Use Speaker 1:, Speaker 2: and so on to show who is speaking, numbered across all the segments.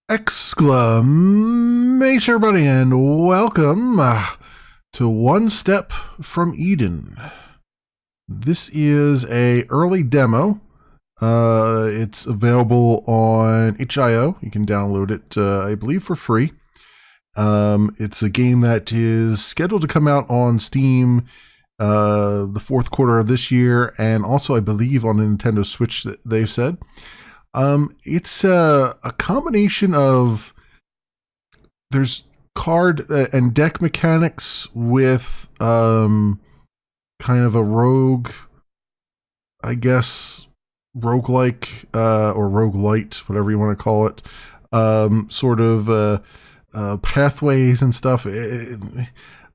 Speaker 1: Exclamation, everybody, and welcome to One Step from Eden. This is a early demo. It's available on itch.io. You can download it, I believe, for free. It's a game that is scheduled to come out on Steam the fourth quarter of this year, and also, I believe, on the Nintendo Switch, they've said. It's a combination of there's card and deck mechanics with kind of a rogue, I guess, roguelike or roguelite, whatever you want to call it, sort of pathways and stuff. I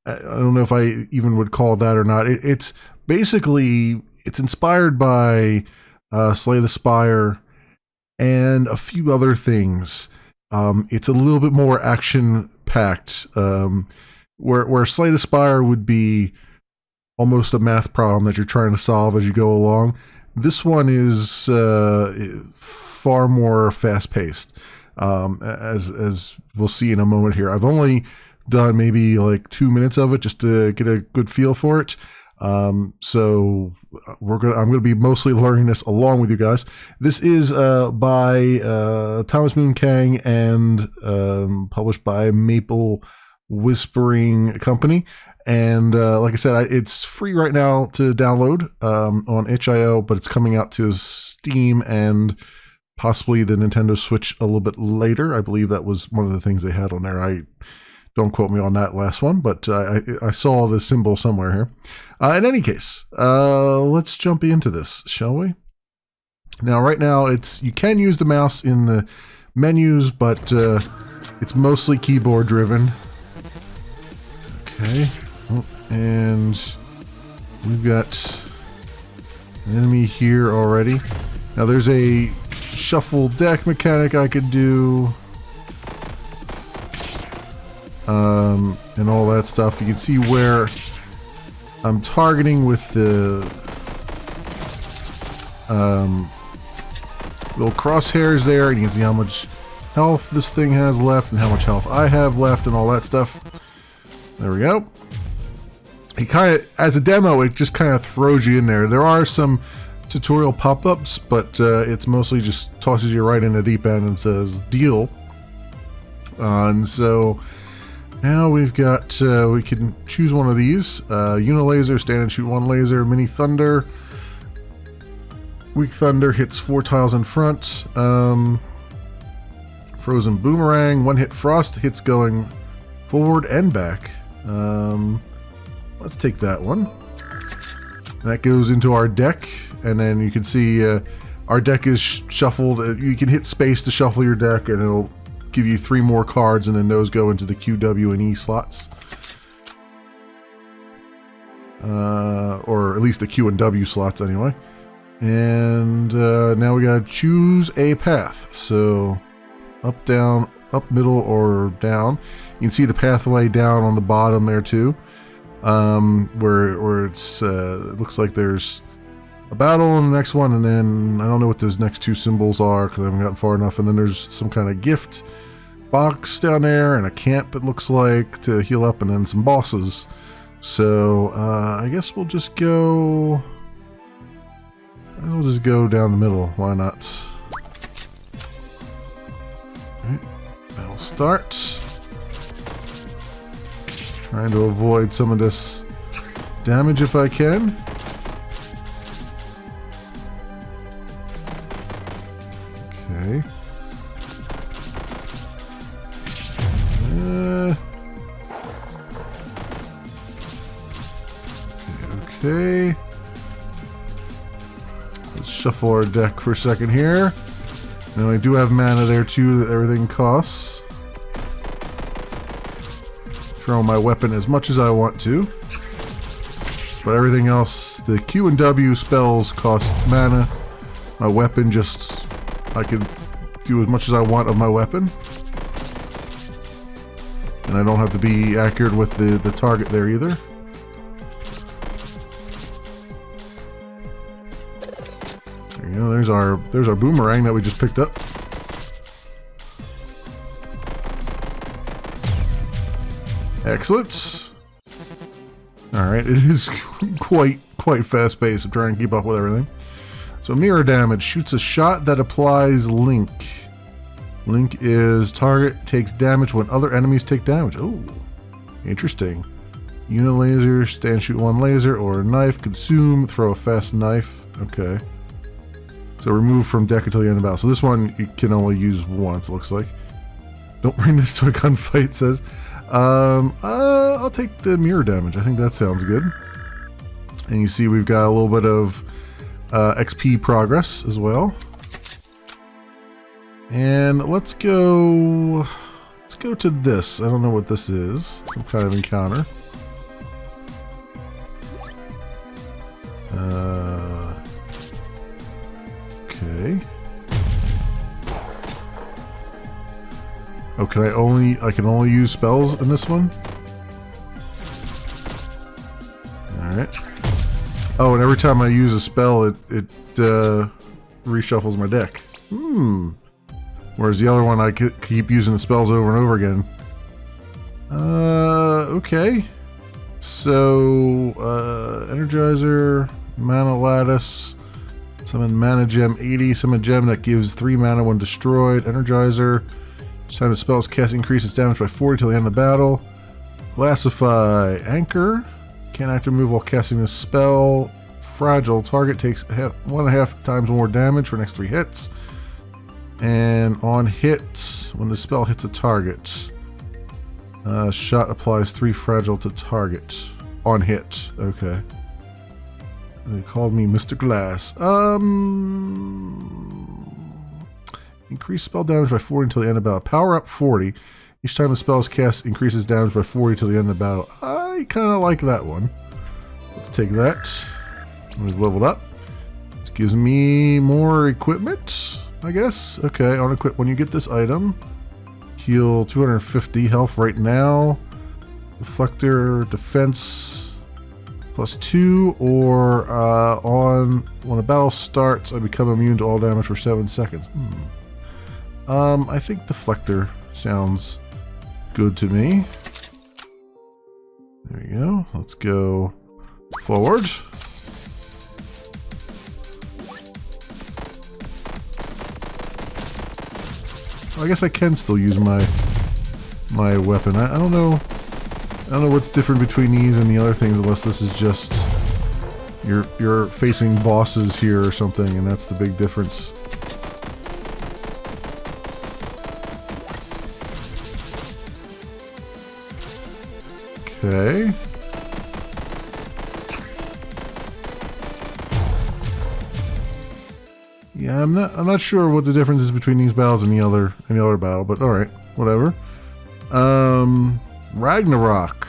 Speaker 1: don't know if I even would call it that or not. It's basically it's inspired by Slay the Spire and a few other things. It's a little bit more action-packed, where Slay the Spire would be almost a math problem that you're trying to solve as you go along. This one is far more fast-paced, as we'll see in a moment here. I've only done maybe like 2 minutes of it just to get a good feel for it. So I'm gonna be mostly learning this along with you guys. This is by Thomas Moon Kang and published by Maple Whispering Company. And like I said, it's free right now to download on itch.io, but it's coming out to Steam and possibly the Nintendo Switch a little bit later. I believe that was one of the things they had on there. Don't quote me on that last one, but I saw the symbol somewhere here. In any case, let's jump into this, shall we? Now, right now, you can use the mouse in the menus, but it's mostly keyboard driven. Okay, and we've got an enemy here already. Now, there's a shuffle deck mechanic I could do. And all that stuff. You can see where I'm targeting with the little crosshairs there, and you can see how much health this thing has left and how much health I have left and all that stuff. There we go. It kind of, as a demo, it just kind of throws you in there. There are some tutorial pop-ups, but it's mostly just tosses you right in the deep end and says deal. And so now we've got, we can choose one of these. Unilaser, stand and shoot one laser. Mini Thunder. Weak Thunder hits 4 tiles in front. Frozen Boomerang. One hit Frost hits going forward and back. Let's take that one. That goes into our deck. And then you can see our deck is shuffled. You can hit space to shuffle your deck and it'll give you 3 more cards, and then those go into the Q, W, and E slots. Or at least the Q and W slots anyway. And now we gotta choose a path. So up, down, up, middle, or down. You can see the pathway down on the bottom there too. Where it's it looks like there's a battle on the next one, and then I don't know what those next 2 symbols are because I haven't gotten far enough. And then there's some kind of gift box down there and a camp, it looks like, to heal up, and then some bosses. So I guess we'll just go down the middle. Why not? Alright, that'll start. Trying to avoid some of this damage if I can. Okay. Okay. Let's shuffle our deck for a second here. Now I do have mana there too that everything costs. Throw my weapon as much as I want to. But everything else, the Q and W spells cost mana. My weapon just, I can do as much as I want of my weapon. And I don't have to be accurate with the target there either. There you go, there's our boomerang that we just picked up. Excellent. Alright, it is quite fast paced. I'm trying to keep up with everything. So mirror damage shoots a shot that applies link. Link is target takes damage when other enemies take damage. Oh, interesting. Unilaser, stand shoot one laser or a knife. Consume, throw a fast knife. Okay. So remove from deck until the end of battle. So this one you can only use once, it looks like. Don't bring this to a gunfight, it says. I'll take the mirror damage. I think that sounds good. And you see we've got a little bit of XP progress as well. And let's go to this. I don't know what this is. Some kind of encounter. Okay. Oh, I can only use spells in this one? Alright. Oh, and every time I use a spell, it reshuffles my deck. Whereas the other one, I keep using the spells over and over again. Okay. So, Energizer, Mana Lattice, summon Mana Gem 80, summon Gem that gives 3 mana when destroyed. Energizer, each time the spell is cast, increases damage by 40 till the end of the battle. Classify, Anchor, can't active move while casting this spell. Fragile, target takes 1.5 times more damage for next 3 hits. And on hits, when the spell hits a target, shot applies 3 fragile to target. On hit. Okay. They called me Mr. Glass. Increase spell damage by 40 until the end of battle. Power up 40. Each time the spell is cast, increases damage by 40 till the end of the battle. I kind of like that one. Let's take that. It was leveled up. This gives me more equipment, I guess. Okay, on equip. When you get this item, heal 250 health right now. Deflector, defense +2, or when a battle starts, I become immune to all damage for 7 seconds. I think deflector sounds good to me. There you go. Let's go forward. I guess I can still use my weapon. I don't know. I don't know what's different between these and the other things, unless this is just you're facing bosses here or something, and that's the big difference. Okay. Yeah, I'm not sure what the difference is between these battles and the other battle, but all right, whatever. Ragnarok.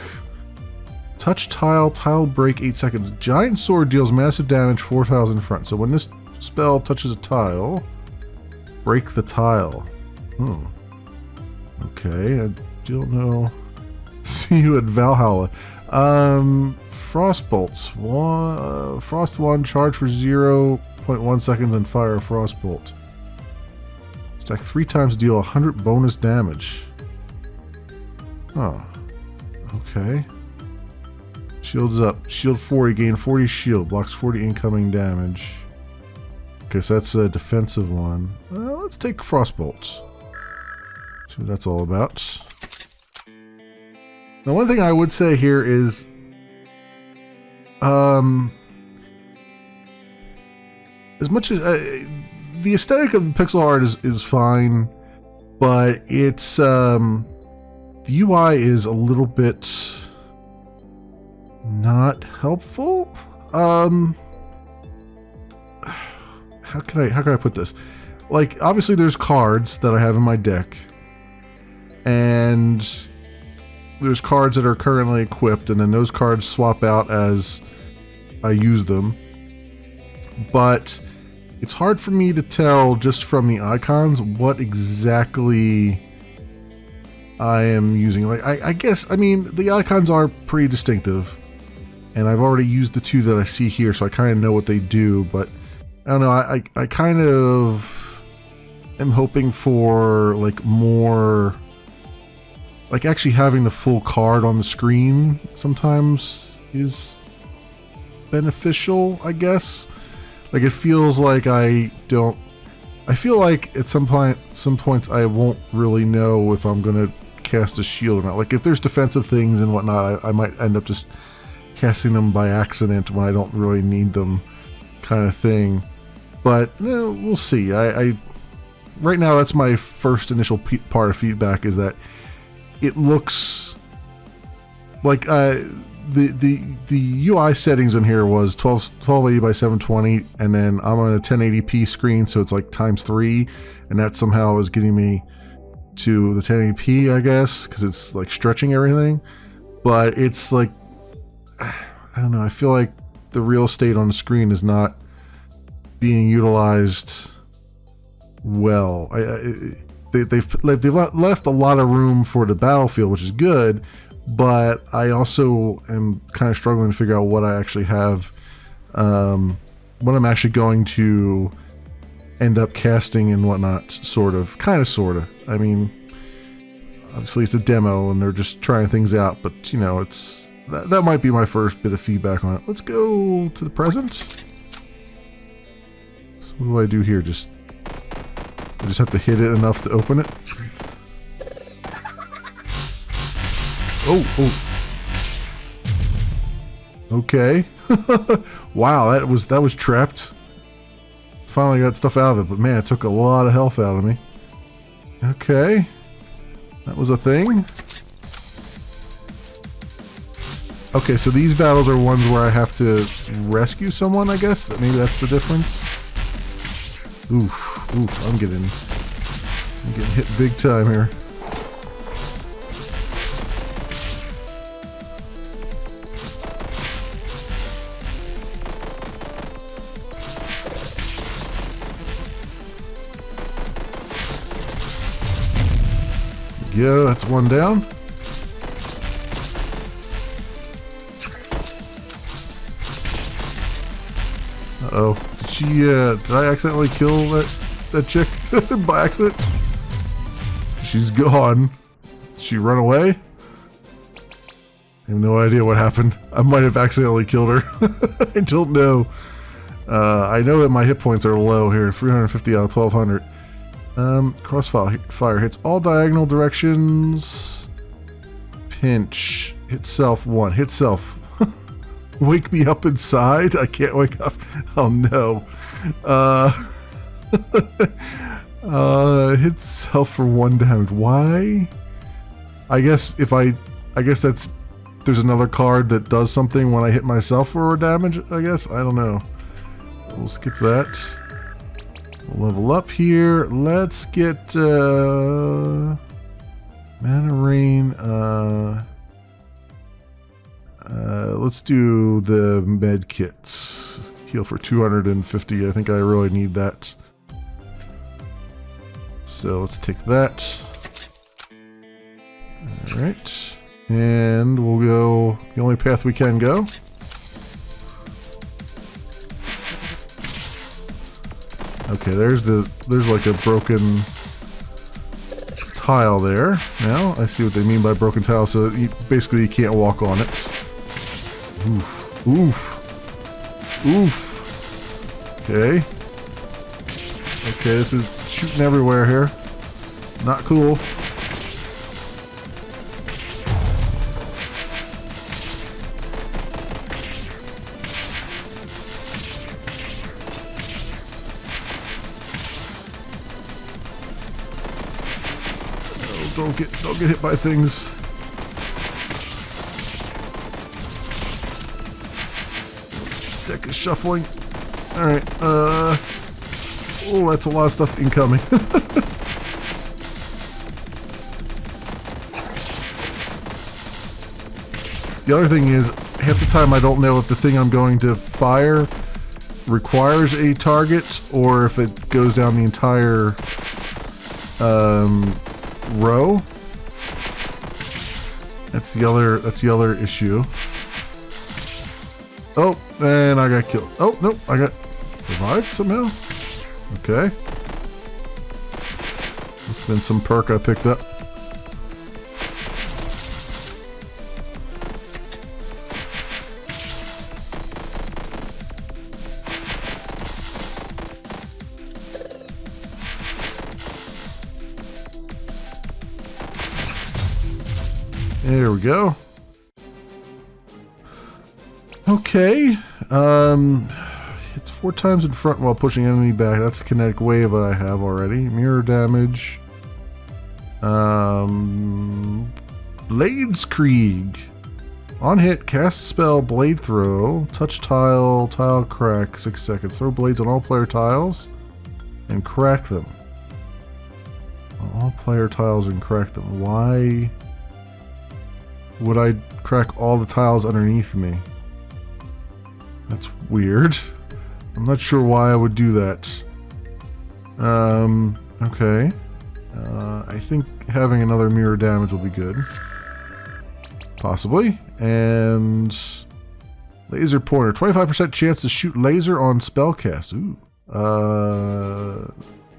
Speaker 1: Touch tile break 8 seconds. Giant sword deals massive damage 4 tiles in front. So when this spell touches a tile, break the tile. Okay, I don't know. See you at Valhalla. Frost bolts. Frost 1, charge for 0.1 seconds and fire a frost bolt. Stack 3 times, deal 100 bonus damage. Oh. Okay. Shields up. Shield 40, gain 40 shield. Blocks 40 incoming damage. Okay, so that's a defensive one. Let's take Frostbolts. See what that's all about. Now, one thing I would say here is... as much as... the aesthetic of the pixel art is fine, but it's... the UI is a little bit... not helpful. How can I put this? Like, obviously there's cards that I have in my deck, and there's cards that are currently equipped, and then those cards swap out as I use them. But it's hard for me to tell just from the icons what exactly I am using. Like, I guess, I mean, the icons are pretty distinctive, and I've already used the 2 that I see here, so I kind of know what they do, but I don't know, I kind of am hoping for, like, more like actually having the full card on the screen sometimes is beneficial, I guess. Like it feels like I feel like at some points I won't really know if I'm gonna cast a shield or not. Like if there's defensive things and whatnot, I might end up just casting them by accident when I don't really need them, kind of thing. But we'll see. I right now that's my first initial part of feedback, is that it looks like the UI settings in here was 1280 by 720, and then I'm on a 1080p screen, so it's like times 3, and that somehow is getting me to the 1080p, I guess, because it's like stretching everything. But it's like, I don't know, I feel like the real estate on the screen is not being utilized well. They've left a lot of room for the battlefield, which is good, but I also am kind of struggling to figure out what I actually have, what I'm actually going to end up casting and whatnot, sort of. I mean, obviously it's a demo and they're just trying things out, but you know, it's that might be my first bit of feedback on it. Let's go to the present. So what do I do here? I just have to hit it enough to open it. Oh. Okay. Wow, that was trapped. Finally got stuff out of it, but man, it took a lot of health out of me. Okay. That was a thing. Okay, so these battles are ones where I have to rescue someone, I guess. Maybe that's the difference. Oof, I'm getting hit big time here. Yeah, that's one down. Uh-oh. Did I accidentally kill that chick by accident? She's gone. Did she run away? I have no idea what happened. I might have accidentally killed her. I don't know. I know that my hit points are low here. 350 out of 1200. Crossfire hits all diagonal directions. Pinch. Hit self 1. Hit self. Wake me up inside? I can't wake up. Oh no. Hit self for 1 damage. Why? I guess that's, there's another card that does something when I hit myself for damage, I guess. I don't know. We'll skip that. We'll level up here. Let's get Mana Rain. Let's do the med kits. Heal for 250. I think I really need that. So let's take that. Alright. And we'll go the only path we can go. Okay, there's like a broken tile there. Now I see what they mean by broken tile. So basically you can't walk on it. Oof. Oof. Oof. Okay. Okay, this is shooting everywhere here. Not cool. Don't get hit by things. Deck is shuffling. Alright, oh, that's a lot of stuff incoming. The other thing is, half the time I don't know if the thing I'm going to fire requires a target or if it goes down the entire row. That's the other issue. Oh, and I got killed. Oh, nope, I got revived somehow. Okay. Must have been some perk I picked up. There we go. Okay. It's 4 times in front while pushing enemy back. That's a kinetic wave that I have already. Mirror damage. Bladeskrieg. On hit, cast spell, blade throw, touch tile, tile crack, 6 seconds. Throw blades on all player tiles and crack them. On all player tiles and crack them. Why would I crack all the tiles underneath me? That's weird. I'm not sure why I would do that. Okay. I think having another mirror damage will be good. Possibly. And laser pointer. 25% chance to shoot laser on spellcast. Ooh.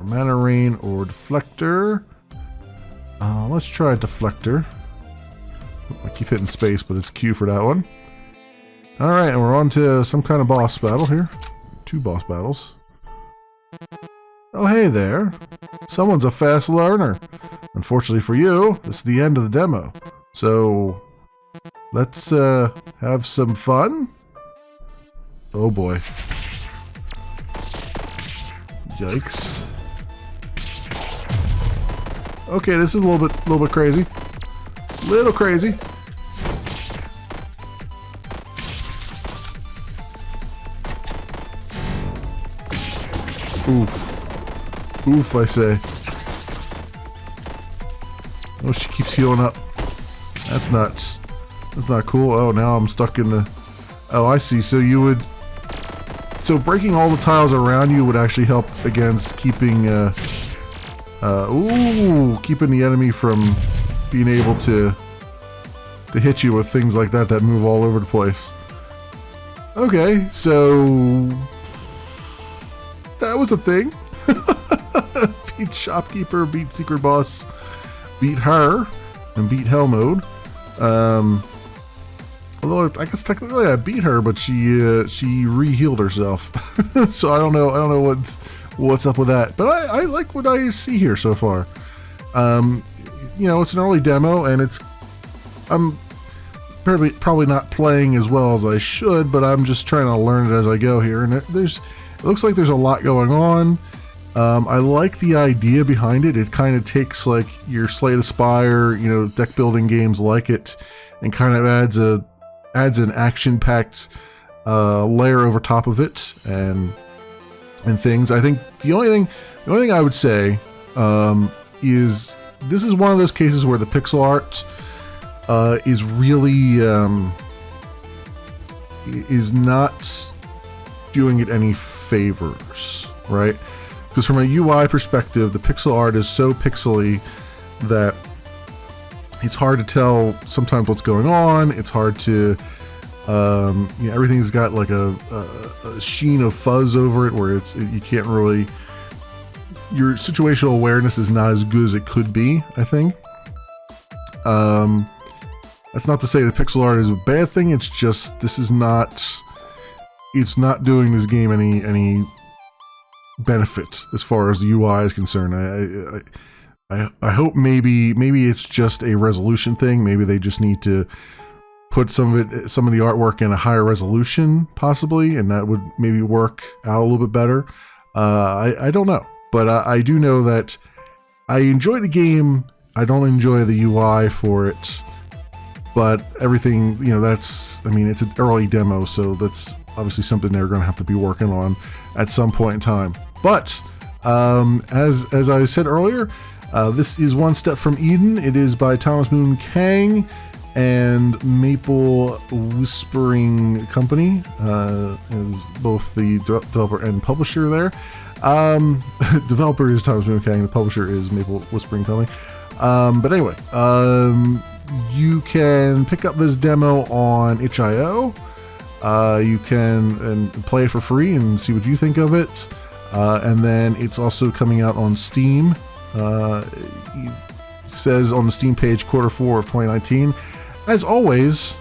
Speaker 1: Mana rain or deflector. Let's try a deflector. I keep hitting space, but it's Q for that one. Alright, and we're on to some kind of boss battle here. 2 boss battles. Oh, hey there. Someone's a fast learner. Unfortunately for you, this is the end of the demo. So, let's have some fun. Oh boy. Yikes. Okay, this is a little bit crazy. Little crazy. Oof. Oof, I say. Oh, she keeps healing up. That's nuts. That's not cool. Oh, now I'm stuck in the... Oh, I see. So you would... So breaking all the tiles around you would actually help against keeping... keeping the enemy from being able to hit you with things like that move all over the place. Okay, so... That was a thing. Beat Shopkeeper, beat Secret Boss, beat her, and beat Hell Mode. Although I guess technically I beat her, but she re-healed herself. So I don't know what's up with that. But I like what I see here so far. You know, it's an early demo, and I'm probably not playing as well as I should, but I'm just trying to learn it as I go here. And it looks like there's a lot going on. I like the idea behind it. It kind of takes like your Slay the Spire, you know, deck building games like it, and kind of adds an action-packed layer over top of it and things. I think the only thing I would say is this is one of those cases where the pixel art is really is not doing it any favors, right? Because from a UI perspective, the pixel art is so pixely that it's hard to tell sometimes what's going on. It's hard to, you know, everything's got like a sheen of fuzz over it where you can't really, your situational awareness is not as good as it could be, I think. That's not to say the pixel art is a bad thing. It's just, it's not doing this game any benefit as far as the UI is concerned. I hope maybe it's just a resolution thing. Maybe they just need to put some of the artwork in a higher resolution, possibly, and that would maybe work out a little bit better. I don't know, but I do know that I enjoy the game. I don't enjoy the UI for it, but everything, you know, I mean, it's an early demo, so that's obviously something they're going to have to be working on at some point in time. But as I said earlier, this is One Step from Eden. It is by Thomas Moon Kang and Maple Whispering Company, is both the developer and publisher there. Developer is Thomas Moon Kang, the publisher is Maple Whispering Company. But anyway, you can pick up this demo on itch.io. You can play it for free and see what you think of it. And then it's also coming out on Steam. It says on the Steam page Q4 of 2019. As always,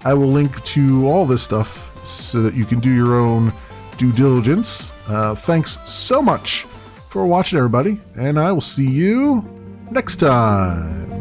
Speaker 1: I will link to all this stuff so that you can do your own due diligence. Thanks so much for watching, everybody, and I will see you next time.